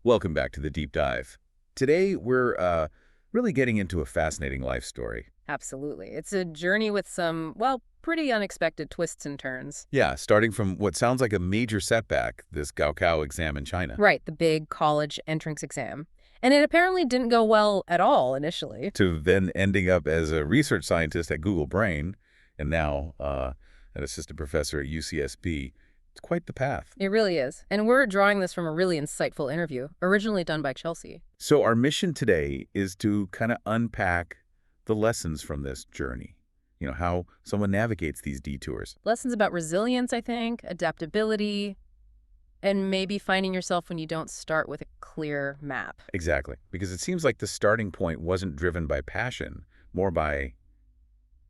Welcome back to the Deep Dive. Today, we're really getting into a fascinating life story. Absolutely. It's a journey with some, well, pretty unexpected twists and turns. Yeah, starting from what sounds like a major setback, this Gaokao exam in China, Right, the big college entrance exam. And it apparently didn't go well at all initially. to then ending up as a research scientist at Google Brain, and now an assistant professor at UCSB. It's quite the path. It really is. And we're drawing this from a really insightful interview, originally done by Chelsea. So our mission today is to kind of unpack the lessons from this journey. You know, how someone navigates these detours. Lessons about resilience, I think, adaptability, and maybe finding yourself when you don't start with a clear map. Exactly. Because it seems like the starting point wasn't driven by passion, more by,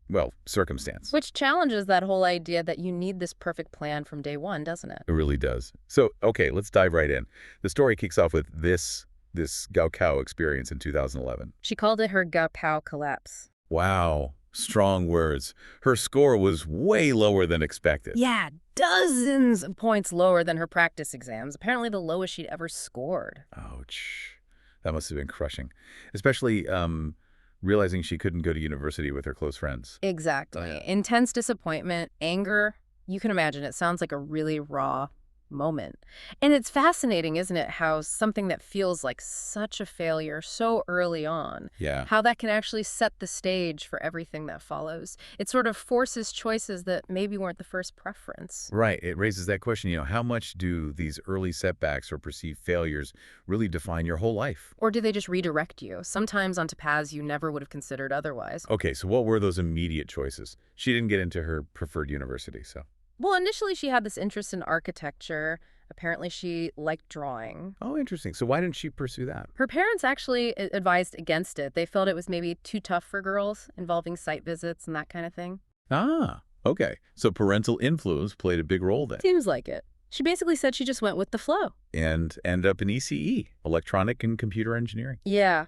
well, circumstance. Which challenges that whole idea that you need this perfect plan from day one, doesn't it? It really does. So, okay, let's dive right in. The story kicks off with this Gaokao experience in 2011. She called it her Gaokao collapse. Wow. Strong words. Her score was way lower than expected. Yeah, dozens of points lower than her practice exams. Apparently the lowest she'd ever scored. Ouch. That must have been crushing. Especially realizing she couldn't go to university with her close friends. Exactly. Yeah. Intense disappointment, anger. You can imagine it sounds like a really raw moment. And it's fascinating, isn't it, how something that feels like such a failure so early on, Yeah. how that can actually set the stage for everything that follows. It sort of forces choices that maybe weren't the first preference. Right. It raises that question, how much do these early setbacks or perceived failures really define your whole life? Or do they just redirect you, sometimes onto paths you never would have considered otherwise? Okay, so what were those immediate choices? She didn't get into her preferred university, so. Well, initially she had this interest in architecture. Apparently she liked drawing. Oh, interesting. So why didn't she pursue that? Her parents actually advised against it. They felt it was maybe too tough for girls, involving site visits and that kind of thing. Ah, okay. So parental influence played a big role then. Seems like it. She basically said she just went with the flow. And ended up in ECE, electronic and computer engineering. Yeah.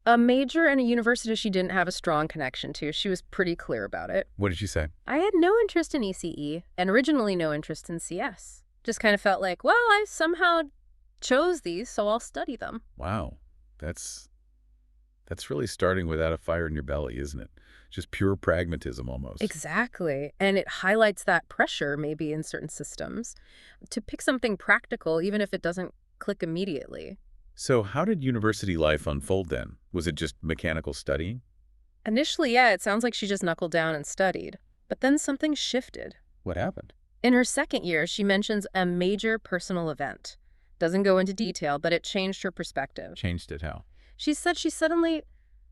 A major and a university she didn't have a strong connection to. She was pretty clear about it. What did she say? I had no interest in ECE and originally no interest in CS. Just kind of felt like, well, I somehow chose these, so I'll study them. Wow. That's really starting without a fire in your belly, isn't it? Just pure pragmatism almost. Exactly. And it highlights that pressure maybe in certain systems to pick something practical, even if it doesn't click immediately. So how did university life unfold then? Was it just mechanical studying? Initially, yeah, it sounds like she just knuckled down and studied. But then something shifted. What happened? In her second year, she mentions a major personal event. Doesn't go into detail, but it changed her perspective. Changed it how? She said she suddenly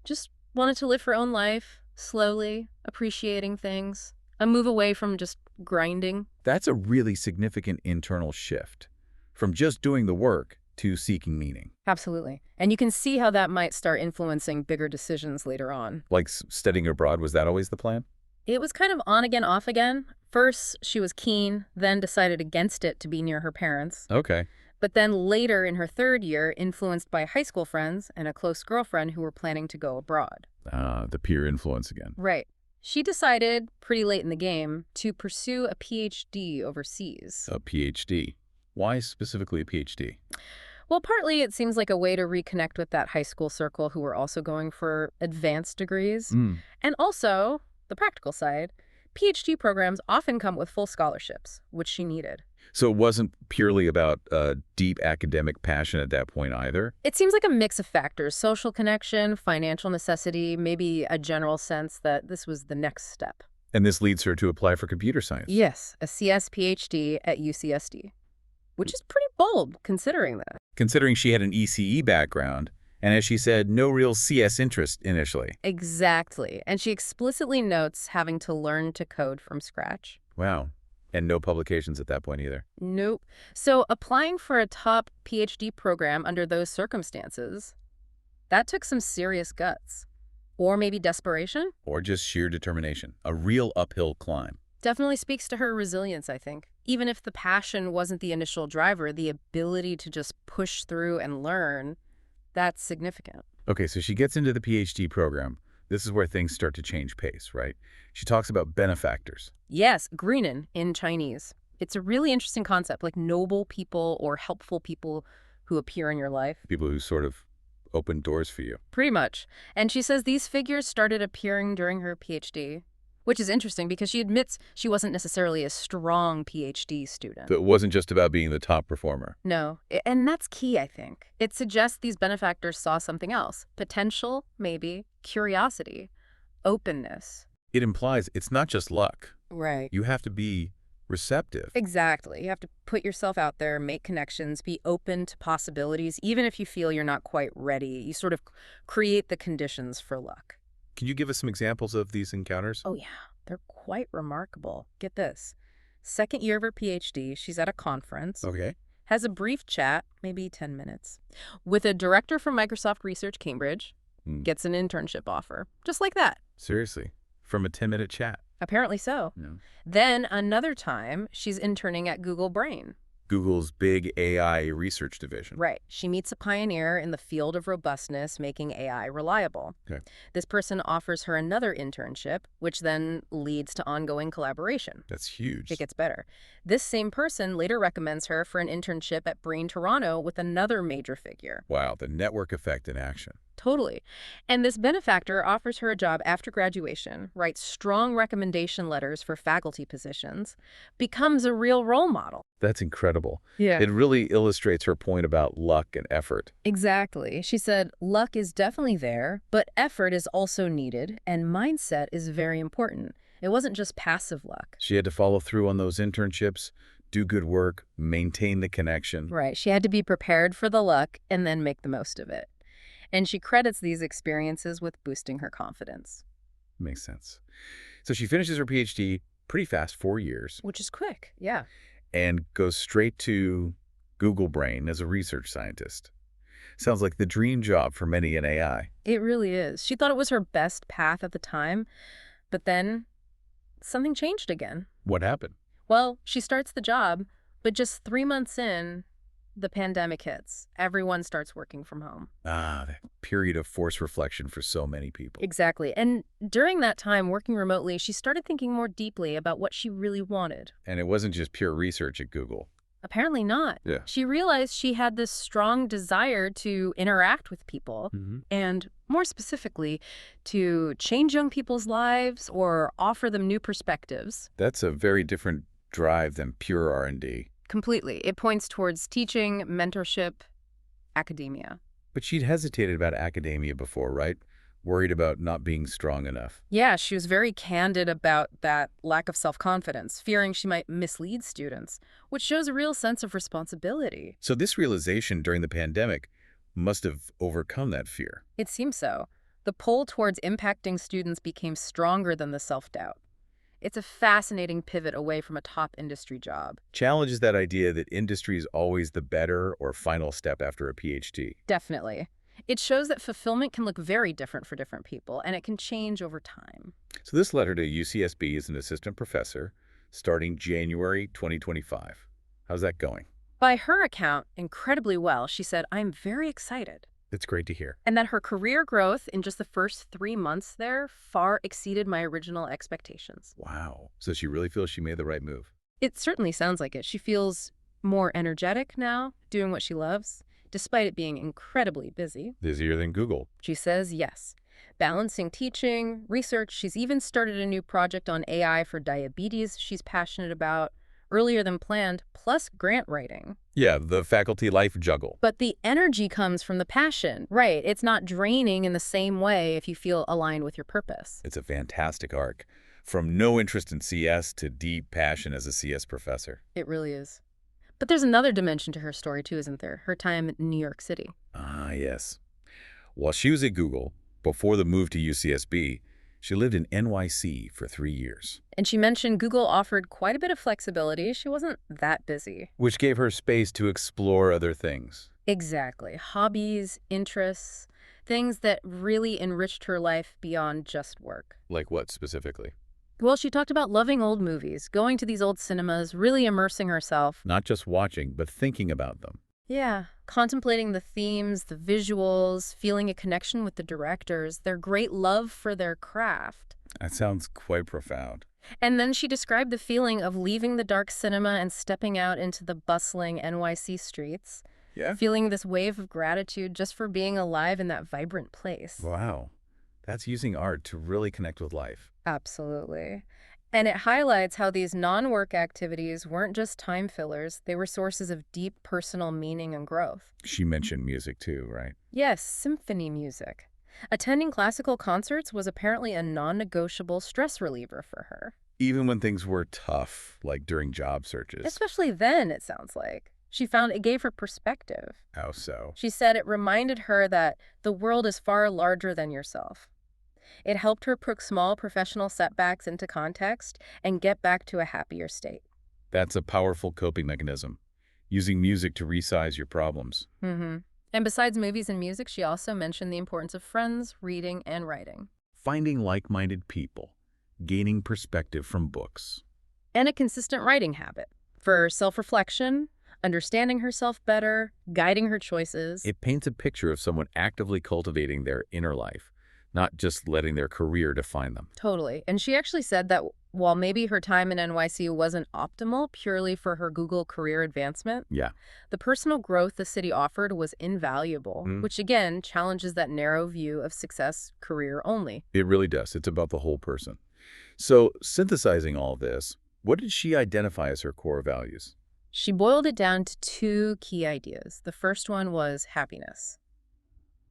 just wanted to live her own life, slowly, appreciating things, a move away from just grinding. That's a really significant internal shift. From just doing the work to seeking meaning. Absolutely. And you can see how that might start influencing bigger decisions later on. Like studying abroad, was that always the plan? It was kind of on again, off again. First, she was keen, then decided against it to be near her parents. Okay. But then later in her third year, influenced by high school friends and a close girlfriend who were planning to go abroad. The peer influence again. Right. She decided, pretty late in the game, to pursue a PhD overseas. A PhD. Why specifically a PhD? Well, partly it seems like a way to reconnect with that high school circle who were also going for advanced degrees. And also, the practical side, PhD programs often come with full scholarships, which she needed. So it wasn't purely about deep academic passion at that point either? It seems like a mix of factors: social connection, financial necessity, maybe a general sense that this was the next step. And this leads her to apply for computer science? Yes, a CS PhD at UCSD, which is pretty bold considering that. Considering she had an ECE background, and as she said, no real CS interest initially. Exactly. And she explicitly notes having to learn to code from scratch. Wow. And no publications at that point either. Nope. So applying for a top PhD program under those circumstances, that took some serious guts. Or maybe desperation? Or just sheer determination. A real uphill climb. Definitely speaks to her resilience, I think. Even if the passion wasn't the initial driver, the ability to just push through and learn, that's significant. Okay, so she gets into the PhD program. This is where things start to change pace, right? She talks about benefactors. Yes, Greenan in Chinese. It's a really interesting concept, like noble people or helpful people who appear in your life. People who sort of open doors for you. Pretty much. And she says these figures started appearing during her PhD, which is interesting because she admits she wasn't necessarily a strong PhD student. So it wasn't just about being the top performer. No, and that's key, I think. It suggests these benefactors saw something else. Potential, maybe, curiosity, openness. It implies it's not just luck. Right. You have to be receptive. Exactly. You have to put yourself out there, make connections, be open to possibilities, even if you feel you're not quite ready. You sort of create the conditions for luck. Can you give us some examples of these encounters? Oh, yeah. They're quite remarkable. Get this. Second year of her PhD, she's at a conference. Okay. Has a brief chat, maybe 10 minutes, with a director from Microsoft Research Cambridge. Gets an internship offer. Just like that. Seriously? From a 10-minute chat? Apparently so. Yeah. Then another time, she's interning at Google Brain. Google's big AI research division. Right. She meets a pioneer in the field of robustness, making AI reliable. Okay. This person offers her another internship, which then leads to ongoing collaboration. That's huge. It gets better. This same person later recommends her for an internship at Brain Toronto with another major figure. Wow, the network effect in action. Totally. And this benefactor offers her a job after graduation, writes strong recommendation letters for faculty positions, becomes a real role model. That's incredible. Yeah. It really illustrates her point about luck and effort. Exactly. She said, luck is definitely there, but effort is also needed, and mindset is very important. It wasn't just passive luck. She had to follow through on those internships, do good work, maintain the connection. Right. She had to be prepared for the luck and then make the most of it. And she credits these experiences with boosting her confidence. Makes sense. So she finishes her PhD pretty fast, 4 years. Which is quick, yeah. And goes straight to Google Brain as a research scientist. Sounds like the dream job for many in AI. It really is. She thought it was her best path at the time, but then something changed again. What happened? Well, she starts the job, but just 3 months in, the pandemic hits. Everyone starts working from home. Ah, that period of forced reflection for so many people. Exactly. And during that time, working remotely, she started thinking more deeply about what she really wanted. And it wasn't just pure research at Google. Apparently not. Yeah. She realized she had this strong desire to interact with people and, more specifically, to change young people's lives or offer them new perspectives. That's a very different drive than pure R&D. Completely. It points towards teaching, mentorship, academia. But she'd hesitated about academia before, right? Worried about not being strong enough. Yeah, she was very candid about that lack of self-confidence, fearing she might mislead students, which shows a real sense of responsibility. So this realization during the pandemic must have overcome that fear. It seems so. The pull towards impacting students became stronger than the self-doubt. It's a fascinating pivot away from a top industry job. Challenges that idea that industry is always the better or final step after a PhD. Definitely. It shows that fulfillment can look very different for different people, and it can change over time. So this led her to UCSB as an assistant professor starting January 2025. How's that going? By her account, incredibly well. She said, "I'm very excited." It's great to hear. And that her career growth in just the first 3 months there far exceeded my original expectations. Wow. So she really feels she made the right move. It certainly sounds like it. She feels more energetic now, doing what she loves, despite it being incredibly busy. Busier than Google. She says yes. Balancing teaching, research, she's even started a new project on AI for diabetes she's passionate about, earlier than planned, plus grant writing. Yeah, the faculty life juggle. But the energy comes from the passion. Right, it's not draining in the same way if you feel aligned with your purpose. It's a fantastic arc. From no interest in CS to deep passion as a CS professor. It really is. But there's another dimension to her story too, isn't there? Her time in New York City. Ah, yes. While she was at Google, before the move to UCSB, she lived in NYC for 3 years. And she mentioned Google offered quite a bit of flexibility. She wasn't that busy. Which gave her space to explore other things. Exactly. Hobbies, interests, things that really enriched her life beyond just work. Like what specifically? Well, she talked about loving old movies, going to these old cinemas, really immersing herself. Not just watching, but thinking about them. Yeah, contemplating the themes, the visuals, feeling a connection with the directors, their great love for their craft. That sounds quite profound. And then she described the feeling of leaving the dark cinema and stepping out into the bustling NYC streets, Yeah? feeling this wave of gratitude just for being alive in that vibrant place. Wow. That's using art to really connect with life. Absolutely. And it highlights how these non-work activities weren't just time fillers, they were sources of deep personal meaning and growth. She mentioned music too, right? Yes, symphony music. Attending classical concerts was apparently a non-negotiable stress reliever for her. Even when things were tough, like during job searches. Especially then, it sounds like. She found it gave her perspective. How so? She said it reminded her that the world is far larger than yourself. It helped her put small professional setbacks into context and get back to a happier state. That's a powerful coping mechanism, using music to resize your problems. And besides movies and music, she also mentioned the importance of friends, reading, and writing. Finding like-minded people, gaining perspective from books. And a consistent writing habit for self-reflection, understanding herself better, guiding her choices. It paints a picture of someone actively cultivating their inner life, not just letting their career define them. Totally. And she actually said that while maybe her time in NYC wasn't optimal purely for her Google career advancement, Yeah. the personal growth the city offered was invaluable, which again challenges that narrow view of success career only. It really does. It's about the whole person. So, synthesizing all this, what did she identify as her core values? She boiled it down to two key ideas. The first one was happiness.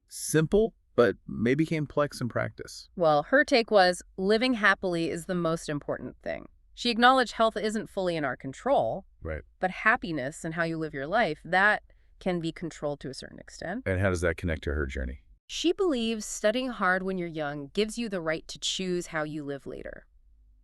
Simple, but maybe complex in practice. Well, her take was living happily is the most important thing. She acknowledged health isn't fully in our control, Right. but happiness and how you live your life, that can be controlled to a certain extent. And how does that connect to her journey? She believes studying hard when you're young gives you the right to choose how you live later.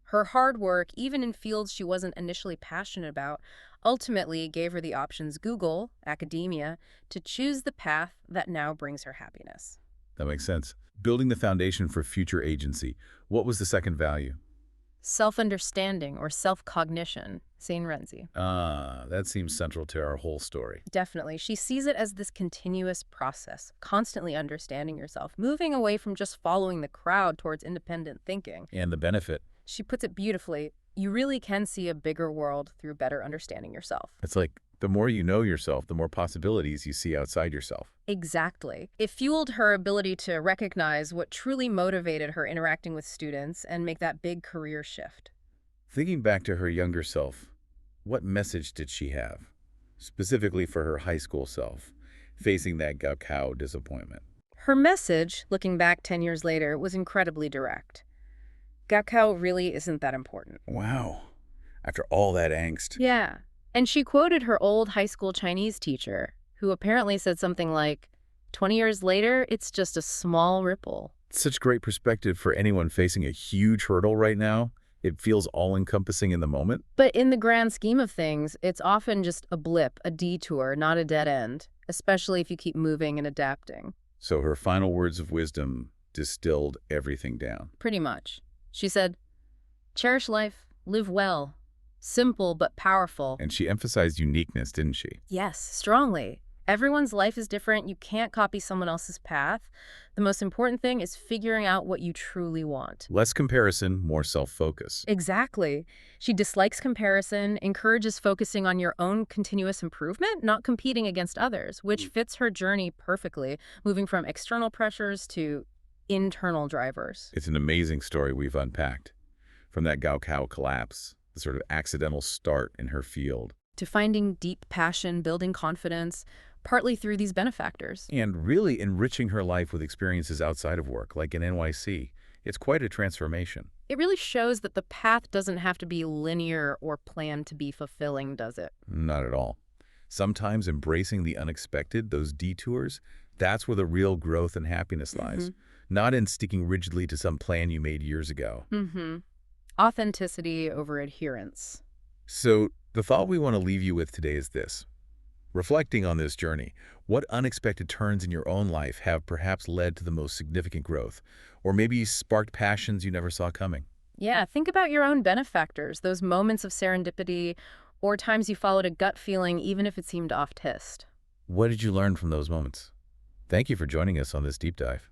Her hard work, even in fields she wasn't initially passionate about, ultimately gave her the options Google, academia, to choose the path that now brings her happiness. That makes sense. Building the foundation for future agency. What was the second value? Self-understanding or self-cognition, Saint Renzi. That seems central to our whole story. Definitely. She sees it as this continuous process, constantly understanding yourself, moving away from just following the crowd towards independent thinking. And the benefit. She puts it beautifully. You really can see a bigger world through better understanding yourself. It's like the more you know yourself, the more possibilities you see outside yourself. Exactly. It fueled her ability to recognize what truly motivated her interacting with students and make that big career shift. Thinking back to her younger self, what message did she have, specifically for her high school self, facing that Gaokao disappointment? Her message, looking back 10 years later, was incredibly direct. Gaokao really isn't that important. Wow. After all that angst. Yeah. And she quoted her old high school Chinese teacher, who apparently said something like, 20 years later, it's just a small ripple. Such great perspective for anyone facing a huge hurdle right now. It feels all-encompassing in the moment. But in the grand scheme of things, it's often just a blip, a detour, not a dead end, especially if you keep moving and adapting. So her final words of wisdom distilled everything down. Pretty much. She said, cherish life, live well, simple but powerful. And she emphasized uniqueness, didn't she? Yes, strongly. Everyone's life is different. You can't copy someone else's path. The most important thing is figuring out what you truly want. Less comparison, more self-focus. Exactly. She dislikes comparison, encourages focusing on your own continuous improvement, not competing against others, which fits her journey perfectly, moving from external pressures to internal drivers. It's an amazing story we've unpacked. From that Gaokao collapse, the sort of accidental start in her field, To finding deep passion, building confidence, partly through these benefactors. and really enriching her life with experiences outside of work, like in NYC. It's quite a transformation. It really shows that the path doesn't have to be linear or planned to be fulfilling, does it? Not at all. Sometimes embracing the unexpected, those detours, that's where the real growth and happiness lies. Not in sticking rigidly to some plan you made years ago. Authenticity over adherence. So the thought we want to leave you with today is this. Reflecting on this journey, what unexpected turns in your own life have perhaps led to the most significant growth? Or maybe sparked passions you never saw coming? Yeah, think about your own benefactors, those moments of serendipity, or times you followed a gut feeling even if it seemed off-tist. What did you learn from those moments? Thank you for joining us on this deep dive.